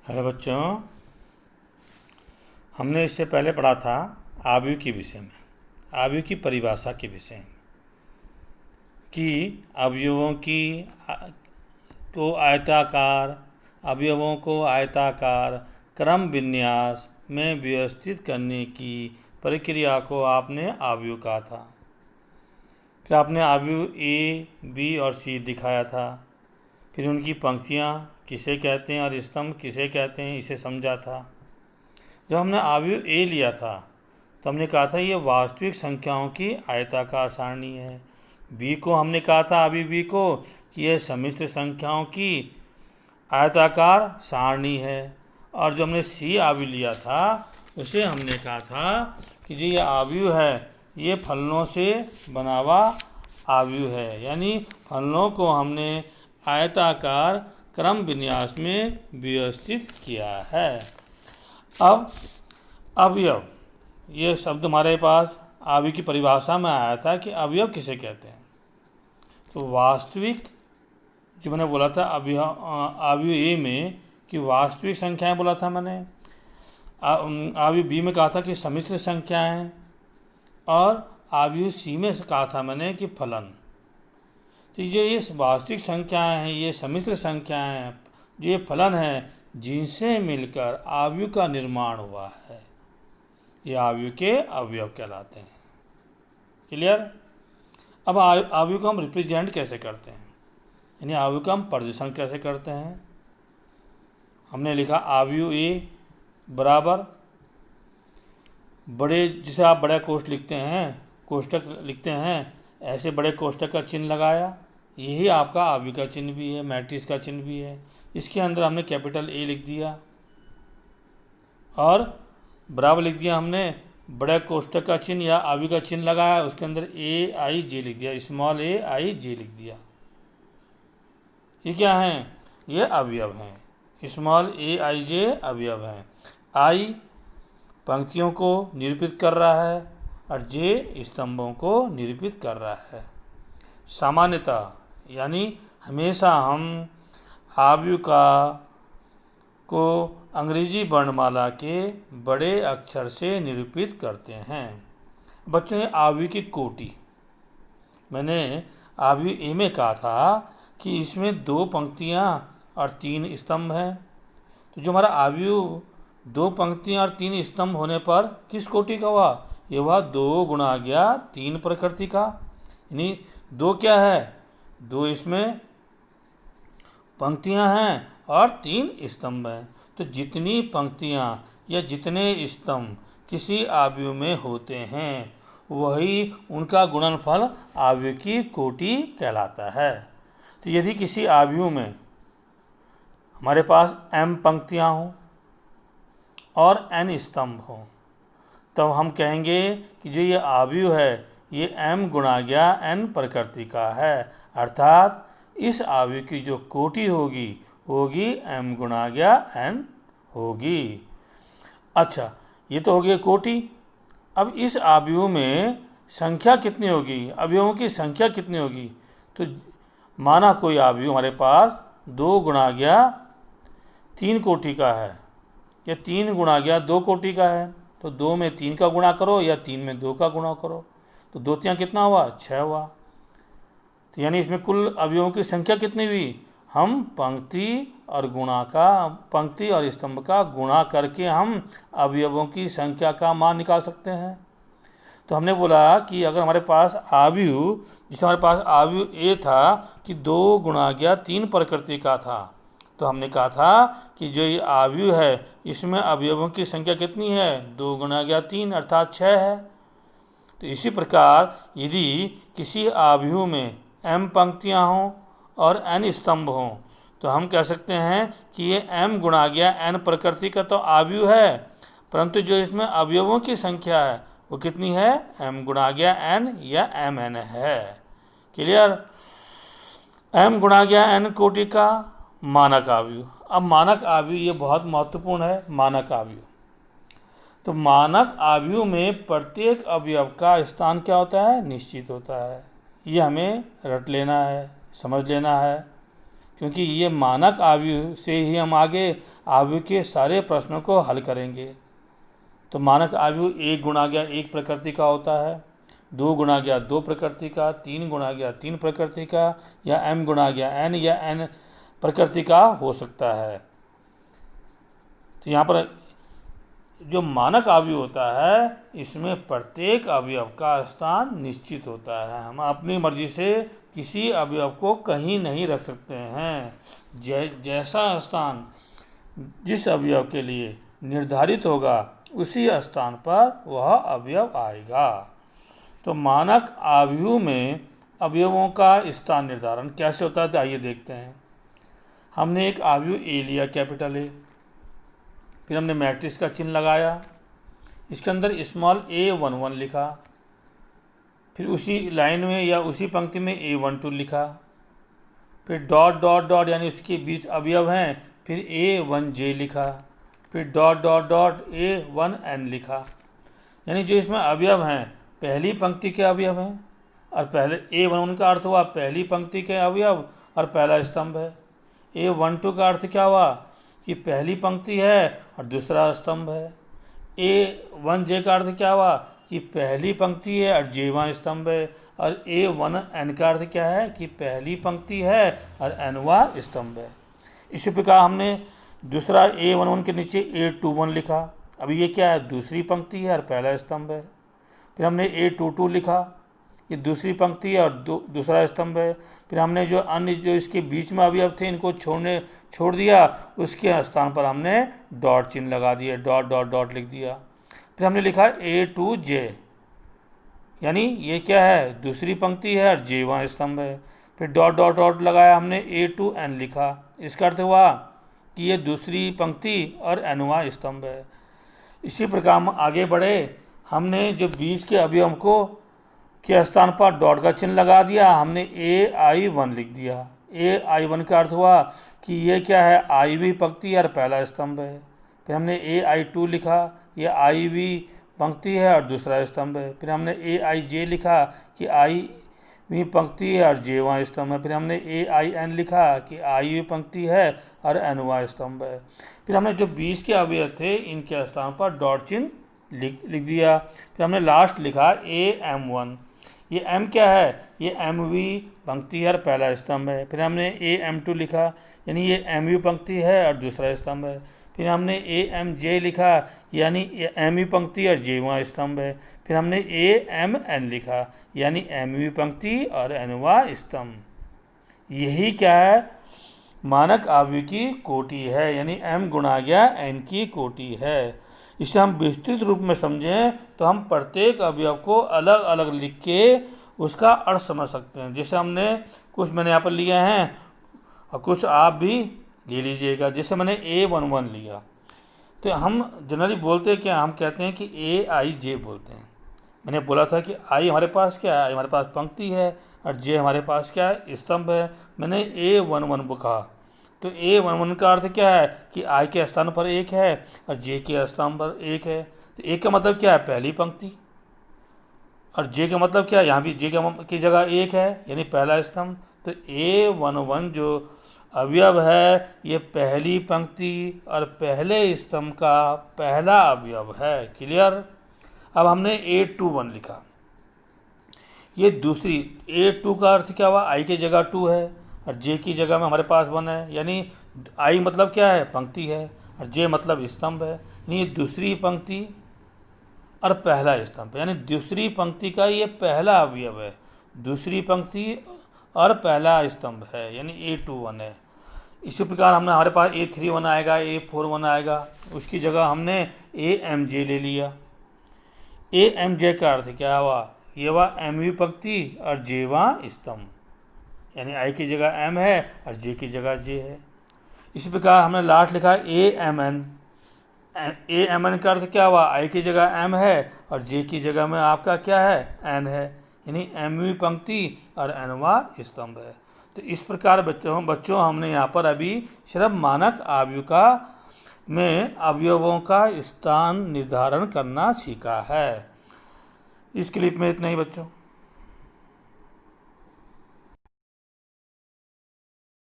Hello बच्चों, हमने इससे पहले पढ़ा था आव्यूह के विषय में, आव्यूह की परिभाषा के विषय में कि अवयवों की को आयताकार अवयवों को आयताकार क्रम विन्यास में व्यवस्थित करने की प्रक्रिया को आपने आव्यूह कहा था। फिर आपने आव्यूह ए, बी और सी दिखाया था। फिर उनकी पंक्तियाँ किसे कहते हैं और स्तंभ किसे कहते हैं इसे समझा था। जब हमने आव्यूह ए लिया था तो हमने कहा था ये वास्तविक संख्याओं की आयताकार सारणी है। बी को हमने कहा था आव्यूह बी को कि यह सम्मिश्र संख्याओं की आयताकार सारणी है। और जो हमने सी आव्यूह लिया था उसे हमने कहा था कि जो ये आव्यूह है ये फलनों से बना हुआ आव्यूह है, यानी फलनों को हमने आयताकार क्रम विन्यास में व्यवस्थित किया है। अब अवयव ये शब्द हमारे पास आव्यूह की परिभाषा में आया था कि अवयव किसे कहते हैं। तो वास्तविक जो मैंने बोला था आव्यूह ए में कि वास्तविक संख्याएं बोला था मैंने, आव्यूह बी में कहा था कि सम्मिश्र संख्याएं, और आव्यूह सी में कहा था मैंने कि फलन। तो ये वास्तविक संख्याएं हैं, ये सम्मिश्र संख्याएं हैं, जो ये फलन है जिनसे मिलकर आव्यूह का निर्माण हुआ है, ये आव्यूह के अवयव कहलाते हैं। क्लियर। अब आव्यूह को हम रिप्रेजेंट कैसे करते हैं, यानी आव्यूह का हम प्रदर्शन कैसे करते हैं। हमने लिखा आव्यूह ए बराबर बड़े, जिसे आप बड़ा कोष्ठ लिखते हैं, कोष्ठक लिखते हैं, ऐसे बड़े कोष्ठक का चिन्ह लगाया। यही आपका आव्यूह का चिन्ह भी है, मैट्रिक्स का चिन्ह भी है। इसके अंदर हमने कैपिटल ए लिख दिया और बराबर लिख दिया हमने बड़े कोष्ठक का चिन्ह या आव्यूह का चिन्ह लगाया, उसके अंदर ए आई जे लिख दिया, स्मॉल ए आई जे लिख दिया। ये क्या हैं? ये अवयव हैं। स्मॉल ए आई जे अवयव हैं। आई पंक्तियों को निरूपित कर रहा है और जे स्तंभों को निरूपित कर रहा है। सामान्यतः यानी हमेशा हम आव्यूह को अंग्रेजी वर्णमाला के बड़े अक्षर से निरूपित करते हैं। बच्चों, आव्यूह की कोटि मैंने आव्यूह ए में कहा था कि इसमें 2 पंक्तियां और 3 स्तंभ हैं। तो जो हमारा आव्यूह 2 पंक्तियां और 3 स्तंभ होने पर किस कोटि का हुआ? ये हुआ 2 गुणा गया 3 प्रकृति का। यानी 2 क्या है? 2 इसमें पंक्तियां हैं और 3 स्तंभ हैं। तो जितनी पंक्तियां या जितने स्तंभ किसी आव्यूह में होते हैं वही उनका गुणनफल आव्यूह की कोटि कहलाता है। तो यदि किसी आव्यूह में हमारे पास m पंक्तियां हों और n स्तंभ हों, तब हम कहेंगे कि जो ये आव्यूह है ये m गुणा गया n प्रकृति का है, अर्थात इस आव्यूह की जो कोटि होगी m गुणा गया n होगी। अच्छा, ये तो हो गई कोटि। अब इस आव्यूह में संख्या कितनी होगी, अवयवों की संख्या कितनी होगी? तो माना कोई आव्यूह हमारे पास 2 गुणा गया 3 कोटि का है या 3 गुणा गया 2 कोटि का है। तो 2 में 3 का गुणा करो या 3 में 2 का गुणा करो, तो 2 3 कितना हुआ? 6 हुआ। तो यानी इसमें कुल अवयवों की संख्या कितनी हुई? हम पंक्ति और स्तंभ का गुणा करके हम अवयवों की संख्या का मान निकाल सकते हैं। तो हमने बोला कि अगर हमारे पास आव्यूह, जिसमें हमारे पास आव्यूह ए था कि 2 गुणा गया 3 प्रकृति का था, तो हमने कहा था कि जो ये आव्यूह है इसमें अवयवों की संख्या कितनी है? 2 गुणा गया 3 अर्थात 6 है। तो इसी प्रकार यदि किसी आव्यूह में m पंक्तियां हों और n स्तंभ हों तो हम कह सकते हैं कि ये m गुणा गया n प्रकृति का तो आव्यूह है, परंतु जो इसमें अवयवों की संख्या है वो कितनी है? m गुणा गया n या mn है। क्लियर। m गुणा गया n कोटि का मानक आव्यूह। अब मानक आव्यूह ये बहुत महत्वपूर्ण है। मानक आव्यूह, तो मानक आव्यूह में प्रत्येक अवयव का स्थान क्या होता है? निश्चित होता है। ये हमें रट लेना है, समझ लेना है, क्योंकि ये मानक आव्यूह से ही हम आगे अवयव के सारे प्रश्नों को हल करेंगे। तो मानक अवयव 1 गुणा गया 1 प्रकृति का होता है, 2 गुणा गया 2 प्रकृति का, 3 गुणा गया 3 प्रकृति का, या m गुणा गया n या n प्रकृति का हो सकता है। तो यहाँ पर जो मानक अवयव होता है इसमें प्रत्येक अवयव का स्थान निश्चित होता है। हम अपनी मर्जी से किसी अवयव को कहीं नहीं रख सकते हैं। जैसा स्थान जिस अवयव के लिए निर्धारित होगा उसी स्थान पर वह अवयव आएगा। तो मानक अवयव में अवयवों का स्थान निर्धारण कैसे होता है तो आइए देखते हैं। हमने एक अवयव ए लिया, कैपिटल ए, फिर हमने मैट्रिक्स का चिन्ह लगाया, इसके अंदर स्मॉल a11 लिखा, फिर उसी लाइन में या उसी पंक्ति में a12 लिखा, फिर डॉट डॉट डॉट यानी उसके बीच अवयव हैं, फिर a1j लिखा, फिर डॉट डॉट डॉट a1n लिखा। यानी जो इसमें अवयव हैं पहली पंक्ति के अवयव हैं, और पहले a11 का अर्थ हुआ पहली पंक्ति के अवयव और पहला स्तंभ है। a12 का अर्थ क्या हुआ कि पहली पंक्ति है और दूसरा स्तंभ है। a1j का अर्थ क्या हुआ कि पहली पंक्ति है और jवां स्तंभ है। और a1n का अर्थ क्या है कि पहली पंक्ति है और nवां स्तंभ है। इसी प्रकार हमने दूसरा a11 के नीचे a21 लिखा, अभी ये क्या है दूसरी पंक्ति है और पहला स्तंभ है। फिर हमने a22 लिखा, ये दूसरी पंक्ति है और दूसरा स्तंभ है। फिर हमने जो अन्य जो इसके बीच में अवयव थे इनको छोड़ दिया, उसके स्थान पर हमने डॉट चिन्ह लगा दिया, डॉट डॉट डॉट लिख दिया। फिर हमने लिखा a2j, यानी ये क्या है दूसरी पंक्ति है और jवां स्तंभ है। फिर डॉट डॉट डॉट लगाया, हमने a2n लिखा, इसका अर्थ हुआ कि ये दूसरी पंक्ति और nवां स्तंभ है। इसी प्रकार हम आगे बढ़े, हमने जो बीच के अवयव को के स्थान पर डॉट का चिन्ह लगा दिया, हमने ai1 लिख दिया। ai1 का अर्थ हुआ कि ये क्या है iv पंक्ति और पहला स्तंभ है। फिर हमने ai2 लिखा, ये iv पंक्ति है और दूसरा स्तंभ है। फिर हमने aij लिखा कि iv पंक्ति है और jवां स्तंभ है। फिर हमने ain लिखा कि iv पंक्ति है और nवां स्तंभ है। फिर हमने जो 20 के अवयव थे इनके स्थान पर डॉट चिन्ह लिख दिया। फिर हमने लास्ट लिखा am1, ये m क्या है ये mv पंक्ति है और पहला स्तंभ है। फिर हमने am2 लिखा, यानी ये mu पंक्ति है और दूसरा स्तंभ है। फिर हमने amj लिखा, यानी mu पंक्ति और jवां स्तंभ है। फिर हमने amn लिखा, यानी mu पंक्ति और nवां स्तंभ। यही क्या है मानक अवयव की कोटि है, यानी m गुणा गया n की कोटि है। इसे हम विस्तृत रूप में समझें तो हम प्रत्येक अवयव को अलग अलग लिख के उसका अर्थ समझ सकते हैं। जैसे हमने कुछ मैंने यहाँ पर लिए हैं और कुछ आप भी ले लीजिएगा। जैसे मैंने a11 लिया, तो हम जनरली बोलते हैं क्या, हम कहते हैं कि aij बोलते हैं। मैंने बोला था कि i हमारे पास क्या है, हमारे पास पंक्ति है और j हमारे पास क्या है स्तंभ है। मैंने a11 कहा, तो a11 का अर्थ क्या है कि i के स्थान पर 1 है और j के स्थान पर 1 है। तो 1 का मतलब क्या है पहली पंक्ति, और j का मतलब क्या है यहाँ भी j की जगह 1 है यानी पहला स्तंभ। तो a11 जो अवयव है ये पहली पंक्ति और पहले स्तंभ का पहला अवयव है। क्लियर। अब हमने a21 लिखा, ये दूसरी a2 का अर्थ क्या हुआ i की जगह 2 है और j की जगह में हमारे पास 1 है, यानी i मतलब क्या है पंक्ति है और j मतलब स्तंभ है, यानी ये दूसरी पंक्ति और पहला स्तंभ, यानी दूसरी पंक्ति का ये पहला अवयव है, दूसरी पंक्ति और पहला स्तंभ है, यानी a21 है। इसी प्रकार हमने हमारे पास a31 आएगा, a41 आएगा, उसकी जगह हमने amj ले लिया। amj का अर्थ क्या हुआ, ये हुआ mu पंक्ति और jवां स्तंभ, यानी i की जगह m है और j की जगह j है। इसी प्रकार हमने लास्ट लिखा amn, amn का अर्थ क्या हुआ, i की जगह m है और j की जगह में आपका क्या है n है, यानी mu पंक्ति और nवां स्तंभ है। तो इस प्रकार बच्चों हमने यहाँ पर अभी सिर्फ मानक अवयव का में अवयवों का स्थान निर्धारण करना सीखा है। इस क्लिप में इतना ही बच्चों।